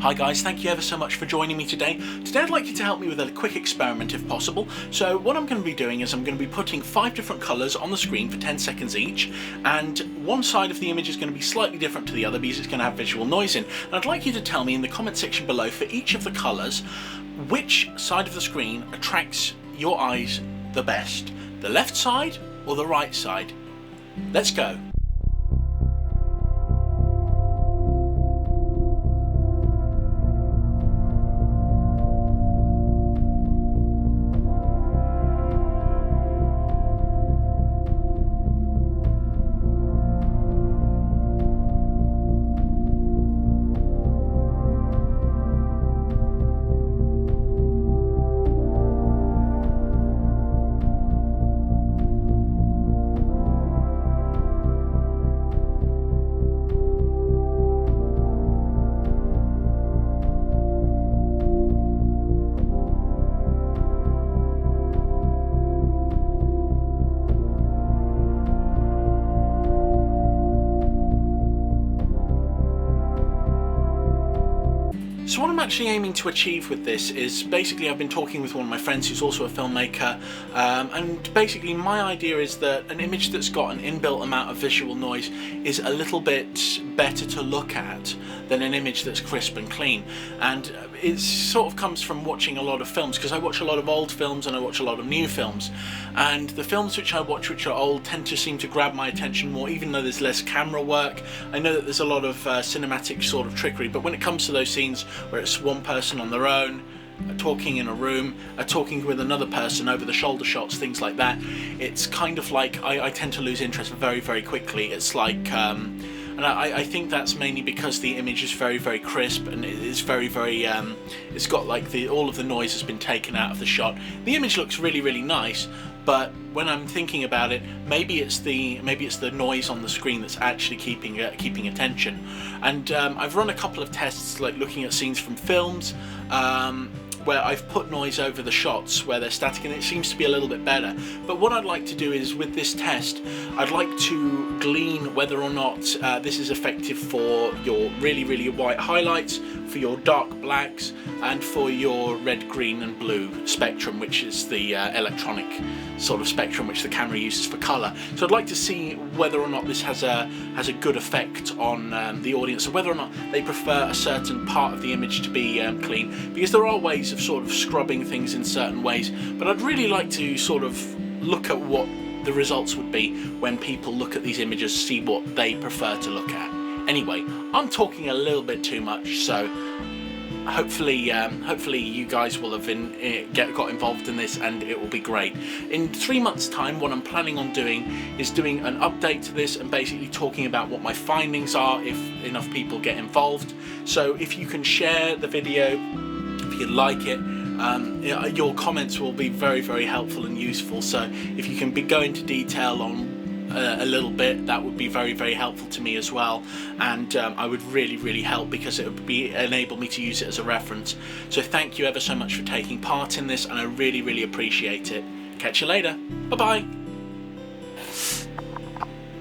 Hi guys, thank you ever so much for joining me today. Today I'd like you to help me with a quick experiment if possible. So what I'm going to be doing is I'm going to be putting 5 different colours on the screen for 10 seconds each, and one side of the image is going to be slightly different to the other because it's going to have visual noise in. And I'd like you to tell me in the comment section below for each of the colours which side of the screen attracts your eyes the best. The left side or the right side? Let's go. So what I'm actually aiming to achieve with this is basically I've been talking with one of my friends who's also a filmmaker, and basically my idea is that an image that's got an inbuilt amount of visual noise is a little bit better to look at than an image that's crisp and clean. And it sort of comes from watching a lot of films, because I watch a lot of old films and I watch a lot of new films, and the films which I watch which are old tend to seem to grab my attention more, even though there's less camera work. I know that there's a lot of cinematic sort of trickery, but when it comes to those scenes where it's one person on their own, talking in a room, talking with another person, over the shoulder shots, things like that, it's kind of like I tend to lose interest very, very quickly. It's like and I think that's mainly because the image is very, very crisp, and it's very, very it's got like all of the noise has been taken out of the shot. The image looks really, really nice, but when I'm thinking about it, maybe it's the noise on the screen that's actually keeping attention. And I've run a couple of tests, like looking at scenes from films, where I've put noise over the shots where they're static, and it seems to be a little bit better. But what I'd like to do is, with this test, I'd like to glean whether or not this is effective for your really, really white highlights, for your dark blacks, and for your red, green and blue spectrum, which is the electronic sort of spectrum which the camera uses for colour. So I'd like to see whether or not this has a good effect on the audience, or whether or not they prefer a certain part of the image to be clean, because there are ways of sort of scrubbing things in certain ways, but I'd really like to sort of look at what the results would be when people look at these images, see what they prefer to look at. Anyway, I'm talking a little bit too much, so hopefully you guys will have got involved in this, and it will be great. In 3 months' time, what I'm planning on doing is doing an update to this and basically talking about what my findings are if enough people get involved. So if you can share the video, if you like it, your comments will be very, very helpful and useful. So if you can go into detail on a little bit, that would be very, very helpful to me as well, and I would really, really help, because it would enable me to use it as a reference. So thank you ever so much for taking part in this, and I really, really appreciate it. Catch you later. Bye bye.